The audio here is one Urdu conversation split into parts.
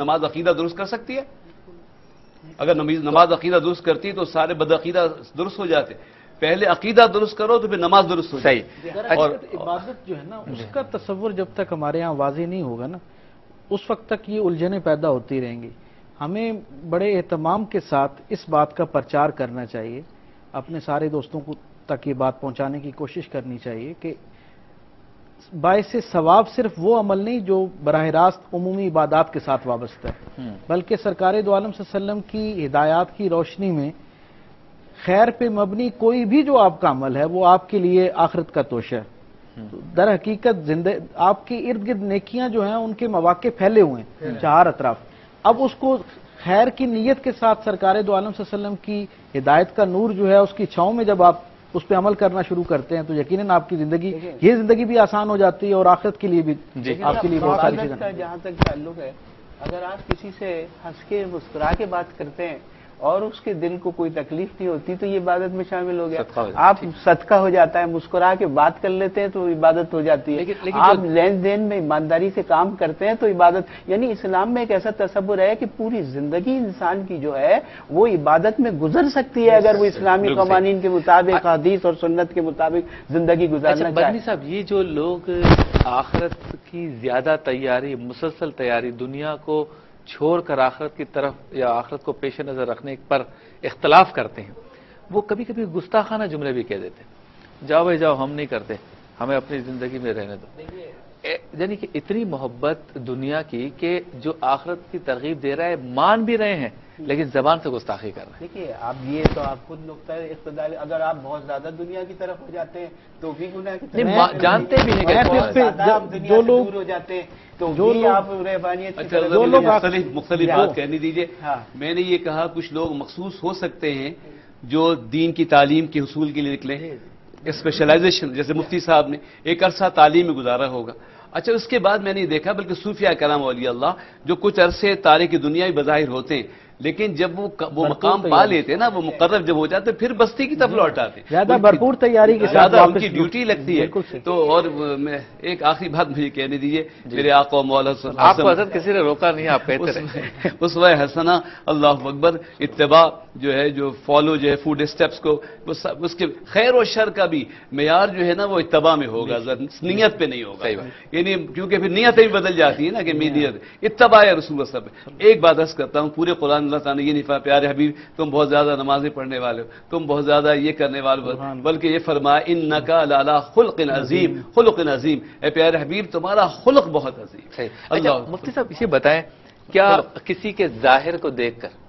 نماز عقیدہ درست کر سکتی ہے؟ اگر نماز عقیدہ درست کرتی تو سارے بدعقیدہ درست ہو جاتے. پہلے عقیدہ درست کرو تو پھر نماز درست ہو جائے. اور عبادت جو ہے نا اس کا تصور جب تک ہمارے یہاں واضح نہیں ہوگا نا اس وقت تک یہ الجھنیں پیدا ہوتی رہیں گی. ہمیں بڑے اہتمام کے ساتھ اس بات کا پرچار کرنا چاہیے, اپنے سارے دوستوں کو تک یہ بات پہنچانے کی کوشش کرنی چاہیے کہ باعث ثواب صرف وہ عمل نہیں جو براہ راست عمومی عبادات کے ساتھ وابستہ ہے, بلکہ سرکار دو عالم صلی اللہ علیہ وسلم کی ہدایات کی روشنی میں خیر پہ مبنی کوئی بھی جو آپ کا عمل ہے وہ آپ کے لیے آخرت کا توشہ ہے. در حقیقت آپ کے ارد گرد نیکیاں جو ہیں ان کے مواقع پھیلے ہوئے ہیں چار اطراف. اب اس کو خیر کی نیت کے ساتھ سرکار دو عالم صلی اللہ علیہ وسلم کی ہدایت کا نور جو ہے اس کی چھاؤں میں جب آپ اس پہ عمل کرنا شروع کرتے ہیں تو یقیناً آپ کی زندگی بھی آسان ہو جاتی ہے اور آخرت کے لیے بھی آپ کے لیے بہت ساری چیزیں. جہاں تک تعلق ہے, اگر آپ کسی سے ہنس کے مسکرا کے بات کرتے ہیں اور اس کے دل کو کوئی تکلیف نہیں ہوتی تو یہ عبادت میں شامل ہو گیا. آپ صدقہ ہو جاتا ہے, مسکرا کے بات کر لیتے ہیں تو عبادت ہو جاتی ہے. آپ لین دین میں ایمانداری سے کام کرتے ہیں تو عبادت, یعنی اسلام میں ایک ایسا تصور ہے کہ پوری زندگی انسان کی جو ہے وہ عبادت میں گزر سکتی ہے اگر وہ اسلامی قوانین کے مطابق, حدیث اور سنت کے مطابق زندگی گزارنا چاہے. بدنی صاحب, یہ جو لوگ آخرت کی زیادہ تیاری, مسلسل تیاری, دنیا کو چھوڑ کر آخرت کی طرف یا آخرت کو پیش نظر رکھنے پر اختلاف کرتے ہیں, وہ کبھی کبھی گستاخانہ جملے بھی کہہ دیتے ہیں, جاؤ بھائی جاؤ, ہم نہیں کرتے, ہمیں اپنی زندگی میں رہنے دو. یعنی کہ اتنی محبت دنیا کی کہ جو آخرت کی ترغیب دے رہا ہے مان بھی رہے ہیں لیکن زبان سے گستاخی کر رہے ہیں. دیکھیے آپ یہ تو آپ خود نقطہ اقتدار, اگر آپ بہت زیادہ دنیا کی طرف ہو جاتے ہیں تو بھی گناہ کی طرف جانتے بھی ہیں کہ جو لوگ دور ہو جاتے ہیں تو بھی آپ رہبانیت کی طرف. مختلف بات کہنے دیجیے. میں نے یہ کہا کچھ لوگ مخصوص ہو سکتے ہیں جو دین کی تعلیم کے حصول کے لیے نکلے, اسپیشلائزیشن, جیسے مفتی صاحب نے ایک عرصہ تعلیم میں گزارا ہوگا. اچھا, اس کے بعد میں نے دیکھا بلکہ صوفیاء کرام اولیاء اللہ جو کچھ عرصے تارک دنیا بظاہر ہوتے ہیں لیکن جب وہ مقام پا لیتے نا, وہ مقرب جب ہو جاتے پھر بستی کی طرف لوٹ آتے, زیادہ بھرپور تیاری کے ساتھ ان کی ڈیوٹی لگتی ہے. تو اور میں ایک آخری بات مجھے کہنے دیجیے, میرے آقا و مولا آپ کو حضرت کسی نے روکا نہیں, آپ کہتے رہے اسوہ حسنہ, اللہ اکبر, اتباع جو ہے, جو فالو جو ہے فوڈ اسٹیپس کو, اس کے خیر و شر کا بھی معیار جو ہے نا وہ اتباع میں ہوگا, نیت پہ نہیں ہوگا. یعنی کیونکہ پھر نیتیں بھی بدل جاتی ہیں نا کہ میری نیت اتباع رسول سب. ایک بات عرض کرتا ہوں, پورے قرآن اللہ تعالیٰ نے یہ نہیں فرمایا پیارے حبیب تم بہت زیادہ نمازیں پڑھنے والے ہو, تم بہت زیادہ یہ کرنے والے ہو, بلکہ یہ فرمایا انکا لعلی خلق عظیم, خلق عظیم, اے پیارے حبیب تمہارا خلق بہت عظیم. اچھا مفتی صاحب یہ بتائیں, کیا کسی کے ظاہر کو دیکھ کر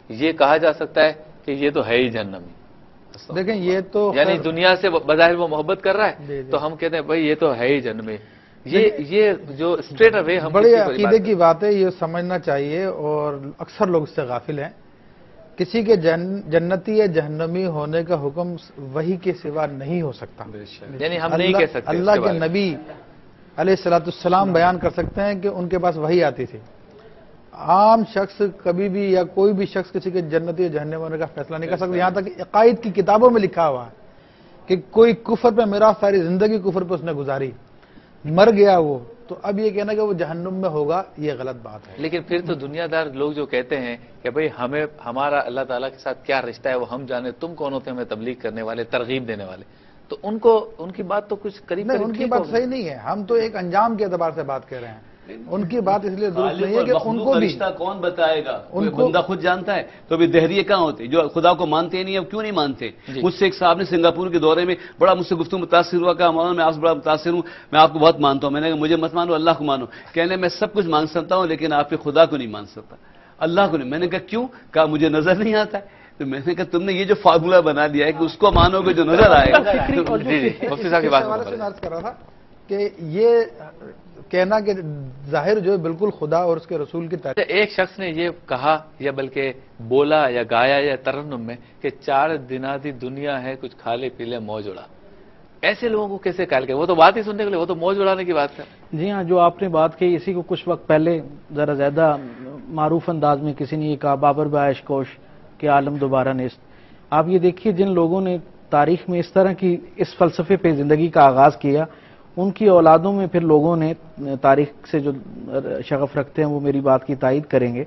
یہ کہا جا سکتا ہے کہ یہ تو ہے ہی جہنمی؟ دیکھیں یہ تو یعنی دنیا سے بظاہر وہ محبت کر رہا ہے تو ہم کہتے ہیں بھائی یہ تو ہے ہی جہنمی. یہ جو اسٹریٹ اوے ہم بڑی عقیدے کی بات ہے, یہ سمجھنا چاہیے اور اکثر لوگ اس سے غافل ہیں. کسی کے جنتی یا جہنمی ہونے کا حکم وحی کے سوا نہیں ہو سکتا. یعنی ہم نہیں کہہ سکتے. اللہ کے نبی علیہ الصلوۃ والسلام بیان کر سکتے ہیں کہ ان کے پاس وحی آتی تھی. عام شخص کبھی بھی یا کوئی بھی شخص کسی کے جنتی یا جہنمی ہونے کا فیصلہ نہیں کر سکتا. یہاں تک عقائد کی کتابوں میں لکھا ہوا ہے کہ کوئی کفر پہ, میرا ساری زندگی کفر پہ اس نے گزاری, مر گیا وہ, تو اب یہ کہنا کہ وہ جہنم میں ہوگا یہ غلط بات ہے. لیکن پھر تو دنیا دار لوگ جو کہتے ہیں کہ بھئی ہمارا اللہ تعالیٰ کے ساتھ کیا رشتہ ہے وہ ہم جانے, تم کون ہوتے ہیں ہمیں تبلیغ کرنے والے, ترغیب دینے والے, تو ان کی بات تو کچھ قریب نہیں, ان کی بات صحیح نہیں ہے. ہم تو ایک انجام کے اعتبار سے بات کر رہے ہیں, ان کی بات اس لیے درست نہیں ہے کہ ان کو بھی رشتہ کون بتائے گا, بندہ خود جانتا ہے. تو ابھی دہریے کہاں ہوتے جو خدا کو مانتے نہیں, اب کیوں نہیں مانتے؟ مجھ سے ایک صاحب نے سنگاپور کے دورے میں بڑا مجھ سے گفتگو متاثر ہوا, کہا مولانا میں آپ سے بڑا متاثر ہوں, میں آپ کو بہت مانتا ہوں. میں نے کہا مجھے مت مانو, اللہ کو مانو. کہنے میں سب کچھ مان سکتا ہوں لیکن آپ کے خدا کو نہیں مان سکتا, اللہ کو نہیں. میں نے کہا کیوں؟ کہا مجھے نظر نہیں آتا ہے. تو میں نے کہا تم نے یہ جو فارمولا بنا دیا ہے کہ اس کو مانو گے جو نظر آئے گا. مفتی صاحب کی بات کر رہا تھا کہ یہ کہنا کہ ظاہر جو ہے بالکل خدا اور اس کے رسول کی طرح. ایک شخص نے یہ کہا یا بلکہ بولا یا گایا یا ترنم میں کہ 4 دناتی دنیا ہے, کچھ کھا لے پی لے موج اڑا. ایسے لوگوں کو کیسے قائل کرے؟ وہ تو بات ہی سننے کے لیے, وہ تو موج اڑانے کی بات ہے. جی ہاں, جو آپ نے بات کی اسی کو کچھ وقت پہلے ذرا زیادہ معروف انداز میں کسی نے یہ کہا, بابر بعیش کوش کہ عالم دوبارہ نیست. آپ یہ دیکھیے جن لوگوں نے تاریخ میں اس طرح کی اس فلسفے پہ زندگی کا آغاز کیا ان کی اولادوں میں پھر لوگوں نے، تاریخ سے جو شغف رکھتے ہیں وہ میری بات کی تائید کریں گے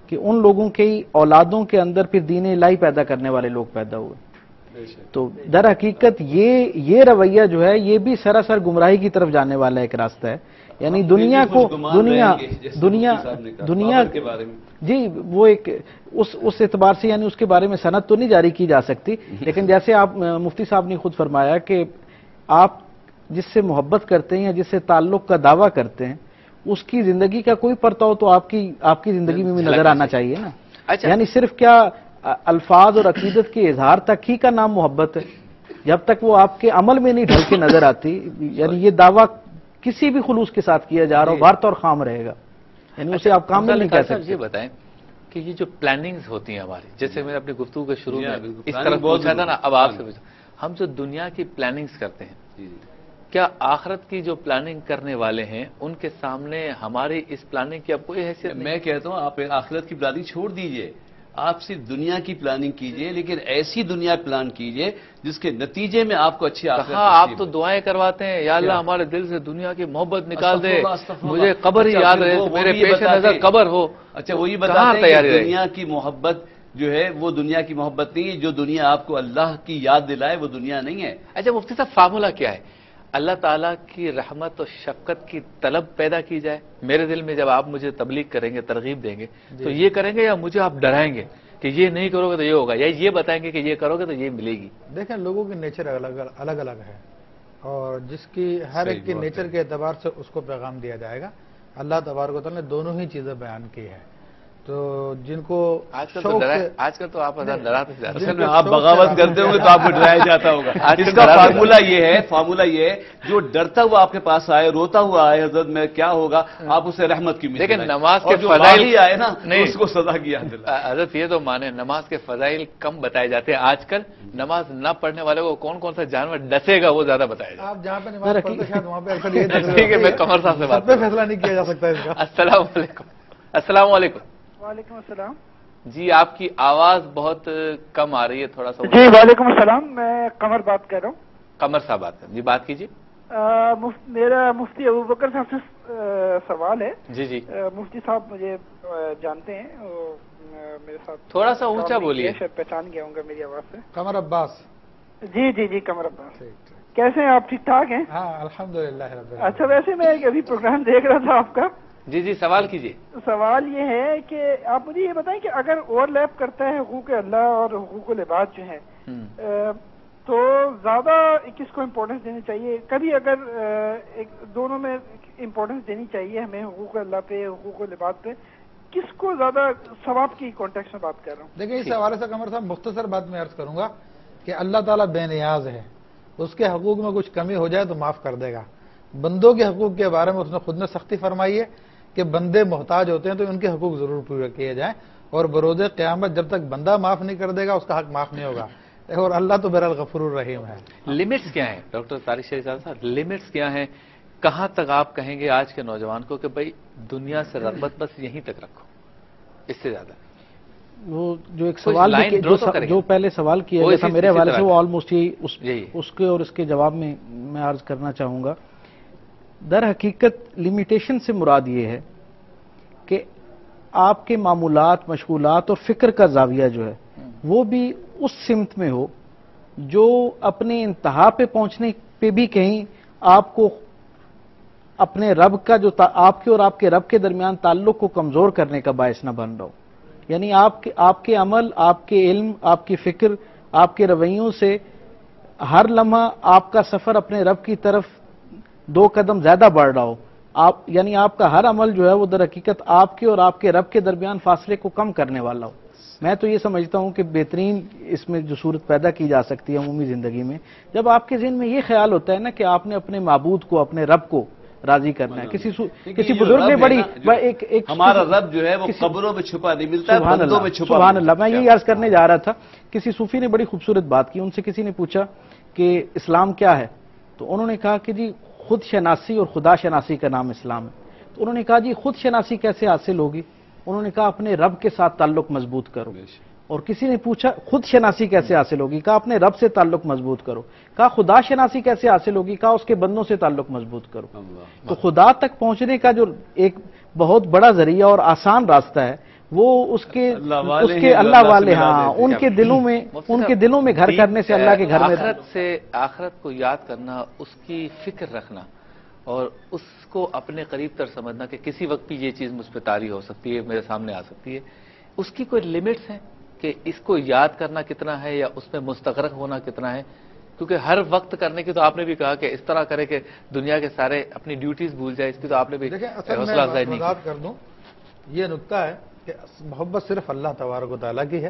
کہ ان لوگوں کی اولادوں کے اندر پھر دین الہی پیدا کرنے والے لوگ پیدا ہوئے. تو در حقیقت یہ رویہ جو ہے یہ بھی سراسر گمراہی کی طرف جانے والا ایک راستہ ہے. یعنی دنیا کو دنیا کے بارے میں جی وہ ایک اس اعتبار سے یعنی اس کے بارے میں سند تو نہیں جاری کی جا سکتی، لیکن جیسے آپ مفتی صاحب نے خود فرمایا کہ آپ جس سے محبت کرتے ہیں یا جس سے تعلق کا دعویٰ کرتے ہیں اس کی زندگی کا کوئی پرتاؤ تو آپ کی زندگی میں بھی نظر آنا چاہیے نا. یعنی صرف کیا الفاظ اور عقیدت کے اظہار تک ہی کا نام محبت ہے؟ جب تک وہ آپ کے عمل میں نہیں ڈھل کے نظر آتی، یعنی یہ دعویٰ کسی بھی خلوص کے ساتھ کیا جا رہا ہو بارت اور خام رہے گا، یعنی اسے آپ کامل نہیں کہہ سکتے. یہ بتائیں کہ یہ جو پلاننگز ہوتی ہیں ہماری، جیسے میں نے اپنی گفتگو کے شروع میں اس طرح پوچھا تھا نا، اب آپ سے ہم جو دنیا کی پلاننگز کرتے ہیں، کیا آخرت کی جو پلاننگ کرنے والے ہیں ان کے سامنے ہماری اس پلاننگ کی اب کوئی حیثیت نہیں؟ میں کہتا ہوں آپ آخرت کی پلاننگ چھوڑ دیجئے، آپ صرف دنیا کی پلاننگ کیجئے، لیکن ایسی دنیا پلان کیجئے جس کے نتیجے میں آپ کو اچھی آخرت. آپ تو دعائیں کرواتے ہیں، یا اللہ ہمارے دل سے دنیا کی محبت نکال دے، مجھے قبر ہی یاد رہے، میرے پیش نظر قبر ہو. اچھا وہی بتاتے ہیں کہ دنیا کی محبت جو ہے وہ دنیا کی محبت نہیں ہے، جو دنیا آپ کو اللہ کی یاد دلائے وہ دنیا نہیں ہے. اچھا مفتی صاحب فارمولہ کیا ہے؟ اللہ تعالیٰ کی رحمت اور شفقت کی طلب پیدا کی جائے میرے دل میں، جب آپ مجھے تبلیغ کریں گے، ترغیب دیں گے تو یہ کریں گے، یا مجھے آپ ڈرائیں گے کہ یہ نہیں کرو گے تو یہ ہوگا، یا یہ بتائیں گے کہ یہ کرو گے تو یہ ملے گی؟ دیکھیں لوگوں کی نیچر الگ الگ ہے، اور جس کی ہر ایک کی نیچر کے اعتبار سے اس کو پیغام دیا جائے گا. اللہ تبارک و تعالیٰ نے دونوں ہی چیزیں بیان کی ہے. تو جن کو آج کل تو آپ ڈراتے اصل میں آپ بغاوت کرتے ہوں گے تو آپ کو ڈرایا جاتا ہوگا. اس کا فارمولہ یہ ہے جو ڈرتا ہوا آپ کے پاس آئے، روتا ہوا آئے حضرت میں کیا ہوگا، آپ اسے رحمت کی ملے. لیکن نماز کے فضائل آئے نا اس کو سزا کیا. حضرت یہ تو مانے نماز کے فضائل کم بتائے جاتے ہیں آج کل، نماز نہ پڑھنے والے کو کون کون سا جانور ڈسے گا وہ زیادہ بتایا جاتا ہے. آپ جہاں پہ نماز پڑھتے ہیں وہاں پہ اکثر یہ ٹھیک ہے، میں قمر صاحب سے بات فیصلہ نہیں کیا جا سکتا اس کا. السلام علیکم. السلام علیکم. وعلیکم السلام. جی آپ کی آواز بہت کم آ رہی ہے، تھوڑا سا. جی وعلیکم السلام، میں قمر بات کر رہا ہوں. قمر صاحب بات کریں جی، بات کیجیے. میرا مفتی ابوبکر صاحب سے سوال ہے. جی جی مفتی صاحب مجھے جانتے ہیں، میرے ساتھ تھوڑا سا اونچا بولیے. شاید پہچان گیا ہوں گا میری آواز سے. قمر عباس. جی جی جی قمر عباس. کیسے ہیں آپ؟ ٹھیک ٹھاک ہیں؟ ہاں الحمدللہ رب العالمین. اچھا ویسے میں ابھی پروگرام دیکھ رہا تھا آپ کا. جی جی سوال کیجیے. سوال یہ ہے کہ آپ مجھے یہ بتائیں کہ اگر اوور لیپ کرتا ہے حقوق اللہ اور حقوق العباد جو ہیں، تو زیادہ کس کو امپورٹنس دینی چاہیے؟ کبھی اگر دونوں میں امپورٹنس دینی چاہیے ہمیں، حقوق اللہ پہ حقوق العباد پہ، کس کو زیادہ ثواب کی کانٹیکس میں بات کر رہا ہوں؟ دیکھیں اس حوالے سے قمر صاحب مختصر بات میں عرض کروں گا کہ اللہ تعالیٰ بے نیاز ہے، اس کے حقوق میں کچھ کمی ہو جائے تو معاف کر دے گا. بندوں کے حقوق کے بارے میں اس نے خود نے سختی فرمائی ہے کہ بندے محتاج ہوتے ہیں تو ان کے حقوق ضرور پورے کیے جائیں، اور بروز قیامت جب تک بندہ معاف نہیں کر دے گا اس کا حق معاف نہیں ہوگا. اور اللہ تو بہرحال غفور الرحیم ہے. لمٹس کیا ہیں ڈاکٹر طارق شریف صاحب؟ لمٹس کیا ہیں؟ کہاں تک آپ کہیں گے آج کے نوجوان کو کہ بھائی دنیا سے رغبت بس یہیں تک رکھو، اس سے زیادہ؟ وہ جو ایک سوال جو پہلے سوال کیا گیا تھا میرے حوالے سے وہ آلموسٹ اس کے اور اس کے جواب میں عرض کرنا چاہوں گا. در حقیقت لمیٹیشن سے مراد یہ ہے کہ آپ کے معمولات، مشغولات اور فکر کا زاویہ جو ہے وہ بھی اس سمت میں ہو جو اپنے انتہا پہ پہنچنے پہ بھی کہیں آپ کو اپنے رب کا جو آپ کے اور آپ کے رب کے درمیان تعلق کو کمزور کرنے کا باعث نہ بن رہا ہو. یعنی آپ کے عمل، آپ کے علم، آپ کی فکر، آپ کے رویوں سے ہر لمحہ آپ کا سفر اپنے رب کی طرف 2 قدم زیادہ بڑھ رہا ہو. یعنی آپ کا ہر عمل جو ہے وہ در حقیقت آپ کے اور آپ کے رب کے درمیان فاصلے کو کم کرنے والا ہو. میں تو یہ سمجھتا ہوں کہ بہترین اس میں جو صورت پیدا کی جا سکتی ہے عمومی زندگی میں، جب آپ کے ذہن میں یہ خیال ہوتا ہے نا کہ آپ نے اپنے معبود کو، اپنے رب کو راضی کرنا ہے. کسی بزرگ نے بڑی ہمارا رب جو ہے وہ قبروں میں چھپا نہیں ملتا ہے، بندوں میں چھپا. سبحان اللہ. میں یہی عرض کرنے جا رہا تھا. کسی صوفی نے بڑی خوبصورت بات کی. ان سے کسی نے پوچھا کہ اسلام کیا ہے، تو انہوں نے کہا کہ جی خود شناسی اور خدا شناسی کا نام اسلام ہے. تو انہوں نے کہا جی خود شناسی کیسے حاصل ہوگی؟ انہوں نے کہا اپنے رب کے ساتھ تعلق مضبوط کرو. اور کسی نے پوچھا خود شناسی کیسے حاصل ہوگی؟ کہا اپنے رب سے تعلق مضبوط کرو. کہا خدا شناسی کیسے حاصل ہوگی؟ کہا اس کے بندوں سے تعلق مضبوط کرو. تو خدا تک پہنچنے کا جو ایک بہت بڑا ذریعہ اور آسان راستہ ہے وہ اس کے اللہ والے ہاں ان کے دلوں میں گھر کرنے سے اللہ کے گھر میں آخرت کو یاد کرنا، اس کی فکر رکھنا اور اس کو اپنے قریب تر سمجھنا کہ کسی وقت بھی یہ چیز مجھ پہ طاری ہو سکتی ہے، میرے سامنے آ سکتی ہے. اس کی کوئی لمٹس ہیں کہ اس کو یاد کرنا کتنا ہے یا اس میں مستغرق ہونا کتنا ہے؟ کیونکہ ہر وقت کرنے کی تو آپ نے بھی کہا کہ اس طرح کرے کہ دنیا کے سارے اپنی ڈیوٹیز بھول جائے، اس کی تو آپ نے بھی حوصلہ افزائی نہیں کی. کر دوں یہ نکتہ ہے کہ محبت صرف اللہ تبارک و تعالیٰ کی ہے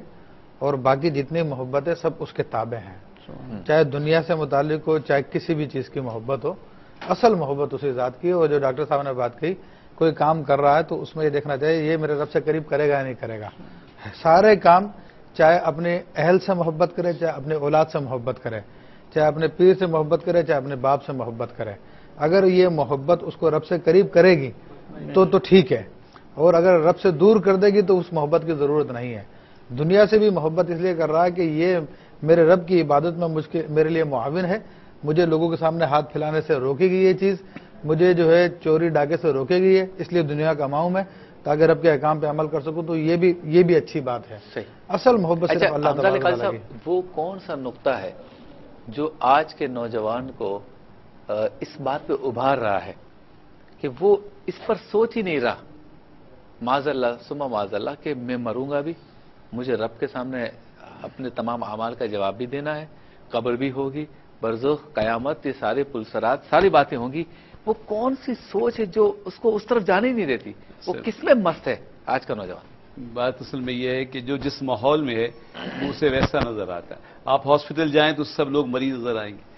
اور باقی جتنی محبت ہے سب اس کے تابع ہیں، چاہے دنیا سے متعلق ہو چاہے کسی بھی چیز کی محبت ہو. اصل محبت اسی ذات کی ہے. اور جو ڈاکٹر صاحب نے بات کہی، کوئی کام کر رہا ہے تو اس میں یہ دیکھنا چاہیے یہ میرے رب سے قریب کرے گا یا نہیں کرے گا. سارے کام چاہے اپنے اہل سے محبت کرے، چاہے اپنے اولاد سے محبت کرے، چاہے اپنے پیر سے محبت کرے، چاہے اپنے باپ سے محبت کرے، اگر یہ محبت اس کو رب سے قریب کرے گی تو ٹھیک ہے، اور اگر رب سے دور کر دے گی تو اس محبت کی ضرورت نہیں ہے. دنیا سے بھی محبت اس لیے کر رہا ہے کہ یہ میرے رب کی عبادت میں میرے لیے معاون ہے، مجھے لوگوں کے سامنے ہاتھ پھیلانے سے روکے گی یہ چیز، مجھے جو ہے چوری ڈاکے سے روکے گی یہ، اس لیے دنیا کماؤں میں تاکہ رب کے احکام پہ عمل کر سکوں. تو یہ بھی اچھی بات ہے. اصل محبت صرف اللہ تبارک و تعالیٰ کی. وہ کون سا نقطہ ہے جو آج کے نوجوان کو اس بات پہ ابھار رہا ہے کہ وہ اس پر سوچ ہی نہیں رہا معاذ اللہ ثم معاذ اللہ کہ میں مروں گا بھی، مجھے رب کے سامنے اپنے تمام اعمال کا جواب بھی دینا ہے، قبر بھی ہوگی، برزخ، قیامت، یہ سارے پلسرات ساری باتیں ہوں گی. وہ کون سی سوچ ہے جو اس کو اس طرف جانے ہی نہیں دیتی؟ وہ کس میں مست ہے آج کا نوجوان؟ بات اصل میں یہ ہے کہ جو جس ماحول میں ہے وہ اسے ویسا نظر آتا ہے. آپ ہاسپٹل جائیں تو سب لوگ مریض نظر آئیں گے.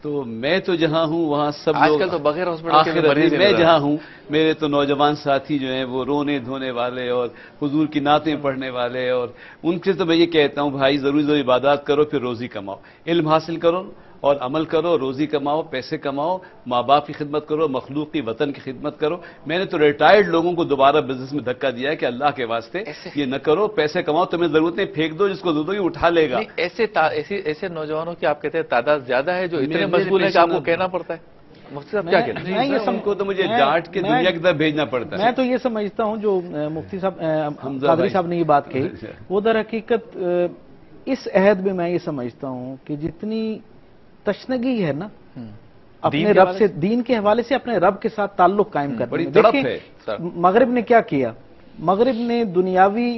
تو میں تو جہاں ہوں وہاں سب لوگ، آج کل تو بغیر ہاسپٹل کے مریض. میں جہاں ہوں میرے تو نوجوان ساتھی جو ہیں وہ رونے دھونے والے اور حضور کی نعتیں پڑھنے والے، اور ان سے تو میں یہ کہتا ہوں بھائی ضروری عبادات کرو پھر روزی کماؤ، علم حاصل کرو اور عمل کرو، روزی کماؤ، پیسے کماؤ، ماں باپ کی خدمت کرو، مخلوق کی وطن کی خدمت کرو. میں نے تو ریٹائرڈ لوگوں کو دوبارہ بزنس میں دھکا دیا ہے کہ اللہ کے واسطے یہ نہ کرو، پیسے کماؤ، تمہیں ضرورت نہیں، پھینک دو، جس کو دو یہ اٹھا لے گا. ایسے نوجوانوں کی آپ کہتے ہیں تعداد زیادہ ہے جو اتنے مشغول ہیں کہ آپ کو کہنا پڑتا ہے. مفتی صاحب کیا کہتے ہیں؟ یہ سب کو تو مجھے ڈانٹ کے دنیا کی طرف بھیجنا پڑتا ہے. میں تو یہ سمجھتا ہوں جو مفتی صاحب قادری صاحب نے یہ بات کہی وہ در حقیقت اس عہد میں میں یہ سمجھتا ہوں کہ جتنی تشنگی ہے نا اپنے رب سے، دین کے حوالے سے اپنے رب کے ساتھ تعلق قائم کرنے میں. دیکھیں مغرب نے کیا کیا، مغرب نے دنیاوی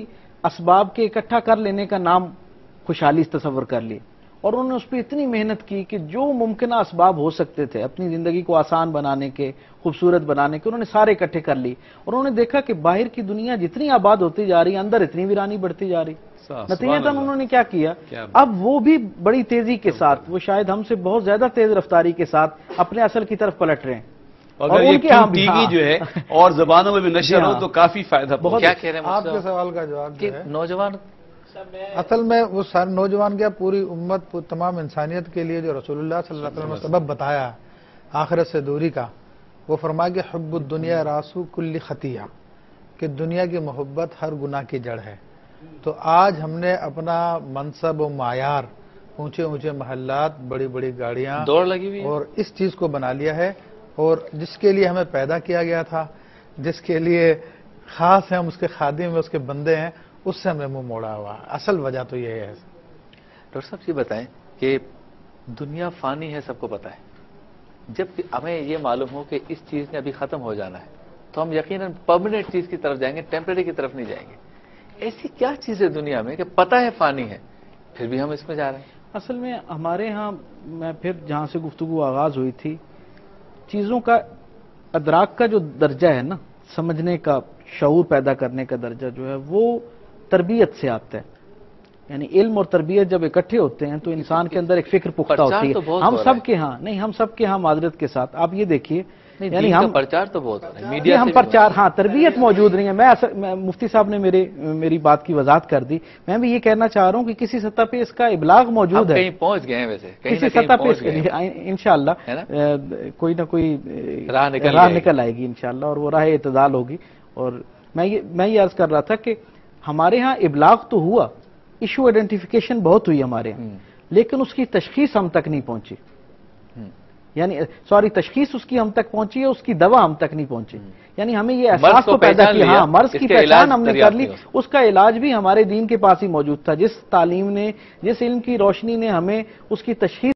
اسباب کے اکٹھا کر لینے کا نام خوشحالی تصور کر لی، اور انہوں نے اس پہ اتنی محنت کی کہ جو ممکنہ اسباب ہو سکتے تھے اپنی زندگی کو آسان بنانے کے، خوبصورت بنانے کے، انہوں نے سارے اکٹھے کر لی. اور انہوں نے دیکھا کہ باہر کی دنیا جتنی آباد ہوتی جا رہی ہے اندر اتنی ویرانی بڑھتی جا ری. نتیجتاً انہوں نے کیا کیا، اب وہ بھی بڑی تیزی کے ساتھ، وہ شاید ہم سے بہت زیادہ تیز رفتاری کے ساتھ اپنے اصل کی طرف پلٹ رہے ہیں. اگر یہ ٹی وی جو ہے اور زبانوں میں بھی نشر ہو تو کافی فائدہ. کیا کہہ رہے ہیں آپ کے سوال کا جواب کہ نوجوان اصل میں وہ سارے نوجوان کیا پوری امت تمام انسانیت کے لیے جو رسول اللہ صلی اللہ علیہ وسلم نے سبب بتایا آخرت سے دوری کا، وہ فرمایا کہ حب الدنیا راسو کل خطیہ، کہ دنیا کی محبت ہر گناہ کی جڑ ہے. تو آج ہم نے اپنا منصب و معیار، اونچے اونچے محلات، بڑی بڑی گاڑیاں، دوڑ لگی ہوئی اور اس چیز کو بنا لیا ہے، اور جس کے لیے ہمیں پیدا کیا گیا تھا، جس کے لیے خاص ہیں ہم اس کے خادم ہیں، اس کے بندے ہیں، اس سے ہمیں منہ موڑا ہوا. اصل وجہ تو یہ ہے. ڈاکٹر صاحب یہ بتائیں کہ دنیا فانی ہے، سب کو پتہ ہے، جب ہمیں یہ معلوم ہو کہ اس چیز نے ابھی ختم ہو جانا ہے تو ہم یقیناً پرماننٹ چیز کی طرف جائیں گے، ٹیمپریری کی طرف نہیں جائیں گے. ایسی کیا چیز ہے دنیا میں کہ پتہ ہے فانی ہے پھر بھی ہم اس میں جا رہے ہیں؟ اصل میں ہمارے ہاں، میں پھر جہاں سے گفتگو آغاز ہوئی تھی، چیزوں کا ادراک کا جو درجہ ہے نا، سمجھنے کا، شعور پیدا کرنے کا درجہ جو ہے وہ تربیت سے آتا ہے. یعنی علم اور تربیت جب اکٹھے ہوتے ہیں تو انسان کے اندر ایک فکر پختہ ہوتی ہے. ہم سب کے ہاں نہیں، ہم سب کے ہاں معذرت کے ساتھ آپ یہ دیکھیے، یعنی ہم پرچار تو بہت ہے، میڈیا ہم پرچار، ہاں تربیت موجود نہیں ہے. میں مفتی صاحب نے میری بات کی وضاحت کر دی. میں بھی یہ کہنا چاہ رہا ہوں کہ کسی سطح پہ اس کا ابلاغ موجود ہے، کہیں پہنچ گئے ہیں، ویسے کسی سطح پہ انشاءاللہ کوئی نہ کوئی راہ نکل آئے گی انشاءاللہ، اور وہ راہ اعتدال ہوگی. اور میں یہ عرض کر رہا تھا کہ ہمارے ہاں ابلاغ تو ہوا، ایشو آئیڈینٹیفیکیشن بہت ہوئی ہمارے یہاں، لیکن اس کی تشخیص ہم تک نہیں پہنچی، یعنی سوری تشخیص اس کی ہم تک پہنچی ہے، اس کی دوا ہم تک نہیں پہنچی، یعنی ہمیں یہ احساس تو پیدا کیا، ہاں مرض کی پہچان ہم نے کر لی، اس کا علاج بھی ہمارے دین کے پاس ہی موجود تھا، جس تعلیم نے، جس علم کی روشنی نے ہمیں اس کی تشخیص